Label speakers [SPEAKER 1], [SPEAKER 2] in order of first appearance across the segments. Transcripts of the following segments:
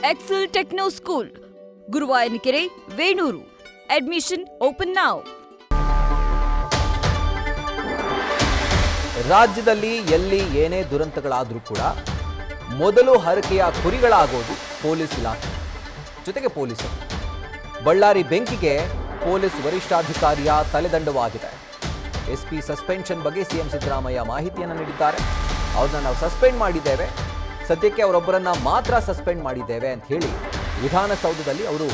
[SPEAKER 1] Excel Techno School, Guruvayanakere, Venur. Admission open now.
[SPEAKER 2] ರಾಜ್ಯದಲ್ಲಿ ಎಲ್ಲಿ ಏನೇ ದುರಂತಗಳಾದರೂ ಕೂಡ ಮೊದಲು ಹರಕೆಯ ಕುರಿಗಳಾಗೋದು ಪೊಲೀಸ್ ಇಲಾಖೆ, ಜೊತೆಗೆ ಪೊಲೀಸರು. ಬಳ್ಳಾರಿ ಬೆಂಕಿಗೆ ಪೊಲೀಸ್ ವರಿಷ್ಠಾಧಿಕಾರಿಯ ತಲೆದಂಡವಾಗಿದೆ. ಎಸ್ಪಿ ಸಸ್ಪೆನ್ಷನ್ ಬಗ್ಗೆ ಸಿಎಂ ಸಿದ್ದರಾಮಯ್ಯ ಮಾಹಿತಿಯನ್ನು ನೀಡಿದ್ದಾರೆ. ಅವ್ರನ್ನ ನಾವು ಸಸ್ಪೆಂಡ್ ಮಾಡಿದ್ದೇವೆ, ಸದ್ಯಕ್ಕೆ ಅವರೊಬ್ಬರನ್ನ ಮಾತ್ರ ಸಸ್ಪೆಂಡ್ ಮಾಡಿದ್ದೇವೆ ಅಂತ ಹೇಳಿ ವಿಧಾನಸೌಧದಲ್ಲಿ ಅವರು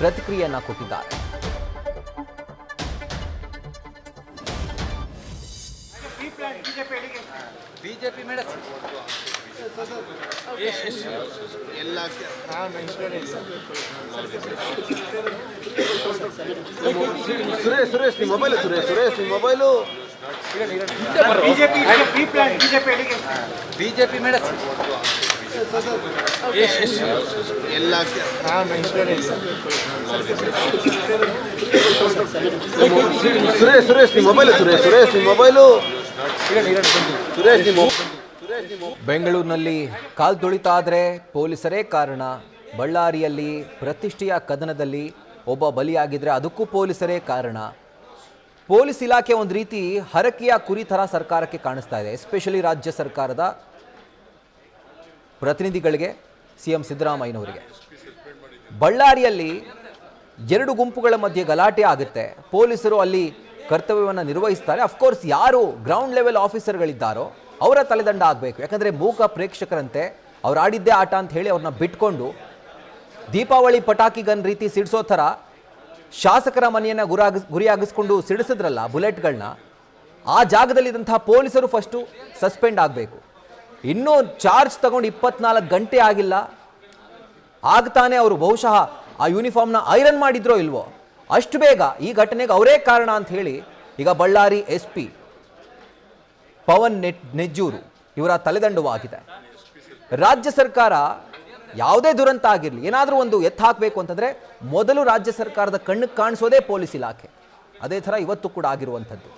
[SPEAKER 2] ಪ್ರತಿಕ್ರಿಯೆಯನ್ನ ಕೊಟ್ಟಿದ್ದಾರೆ.
[SPEAKER 3] ಬಿಜೆಪಿ ಮೇಡ ಎಲ್ಲ ಸುರೇಶ್ ನಿಮ್ಮ ಮೊಬೈಲು ಸುರೇಶ್ ನಿಮ್ಮ ಮೊಬೈಲು ಬಿಜೆಪಿ ಮೇಡ ಎಲ್ಲ ಸುರೇಶ್ ನಿಮ್ಮ ಮೊಬೈಲು ಸುರೇಶ್ ನಿಮ್ಮ ಮೊಬೈಲು.
[SPEAKER 2] ಬೆಂಗಳೂರಿನಲ್ಲಿ ಕಾಲ್ ತುಳಿತಾದ್ರೆ ಪೊಲೀಸರೇ ಕಾರಣ. ಬಳ್ಳಾರಿಯಲ್ಲಿ ಪ್ರತಿಷ್ಠೆಯ ಕದನದಲ್ಲಿ ಒಬ್ಬ ಬಲಿಯಾಗಿದ್ರೆ ಅದಕ್ಕೂ ಪೊಲೀಸರೇ ಕಾರಣ. ಪೊಲೀಸ್ ಇಲಾಖೆ ಒಂದು ರೀತಿ ಹರಕೆಯ ಕುರಿ ಥರ ಸರ್ಕಾರಕ್ಕೆ ಕಾಣಿಸ್ತಾ ಇದೆ, ಎಸ್ಪೆಷಲಿ ರಾಜ್ಯ ಸರ್ಕಾರದ ಪ್ರತಿನಿಧಿಗಳಿಗೆ, ಸಿಎಂ ಸಿದ್ದರಾಮಯ್ಯನವರಿಗೆ. ಬಳ್ಳಾರಿಯಲ್ಲಿ ಎರಡು ಗುಂಪುಗಳ ಮಧ್ಯೆ ಗಲಾಟೆ ಆಗುತ್ತೆ, ಪೊಲೀಸರು ಅಲ್ಲಿ ಕರ್ತವ್ಯವನ್ನು ನಿರ್ವಹಿಸ್ತಾರೆ. ಅಫ್ಕೋರ್ಸ್ ಯಾರು ಗ್ರೌಂಡ್ ಲೆವೆಲ್ ಆಫೀಸರ್ಗಳಿದ್ದಾರೋ ಅವರ ತಲೆದಂಡ ಆಗಬೇಕು. ಯಾಕಂದರೆ ಮೂಕ ಪ್ರೇಕ್ಷಕರಂತೆ ಅವ್ರು ಆಡಿದ್ದೇ ಆಟ ಅಂತ ಹೇಳಿ ಅವ್ರನ್ನ ಬಿಟ್ಕೊಂಡು ದೀಪಾವಳಿ ಪಟಾಕಿ ಗನ್ ರೀತಿ ಸಿಡಿಸೋ ಥರ ಶಾಸಕರ ಮನೆಯನ್ನು ಗುರಿಯಾಗಿಸ್ಕೊಂಡು ಸಿಡಿಸಿದ್ರಲ್ಲ ಬುಲೆಟ್ಗಳನ್ನ, ಆ ಜಾಗದಲ್ಲಿದ್ದಂತಹ ಪೊಲೀಸರು ಫಸ್ಟು ಸಸ್ಪೆಂಡ್ ಆಗಬೇಕು. ಇನ್ನೂ ಚಾರ್ಜ್ ತಗೊಂಡು 24 ಗಂಟೆ ಆಗಿಲ್ಲ, ಆಗ್ತಾನೆ ಅವರು ಬಹುಶಃ ಆ ಯೂನಿಫಾರ್ಮ್ನ ಐರನ್ ಮಾಡಿದ್ರೋ ಇಲ್ವೋ, ಅಷ್ಟು ಬೇಗ ಈ ಘಟನೆಗೆ ಅವರೇ ಕಾರಣ ಅಂತ ಹೇಳಿ ಈಗ ಬಳ್ಳಾರಿ ಎಸ್ಪಿ ಪವನ್ ನೆಜ್ಜೂರು ಇವರ ತಲೆದಂಡವಾಗಿದೆ. ರಾಜ್ಯ ಸರ್ಕಾರ ಯಾವುದೇ ದುರಂತ ಆಗಿರಲಿ, ಏನಾದರೂ ಒಂದು ಎತ್ತು ಹಾಕಬೇಕು ಅಂತಂದರೆ ಮೊದಲು ರಾಜ್ಯ ಸರ್ಕಾರದ ಕಣ್ಣಿಗೆ ಕಾಣಿಸೋದೇ ಪೊಲೀಸ್ ಇಲಾಖೆ. ಅದೇ ಥರ ಇವತ್ತು ಕೂಡ ಆಗಿರುವಂಥದ್ದು.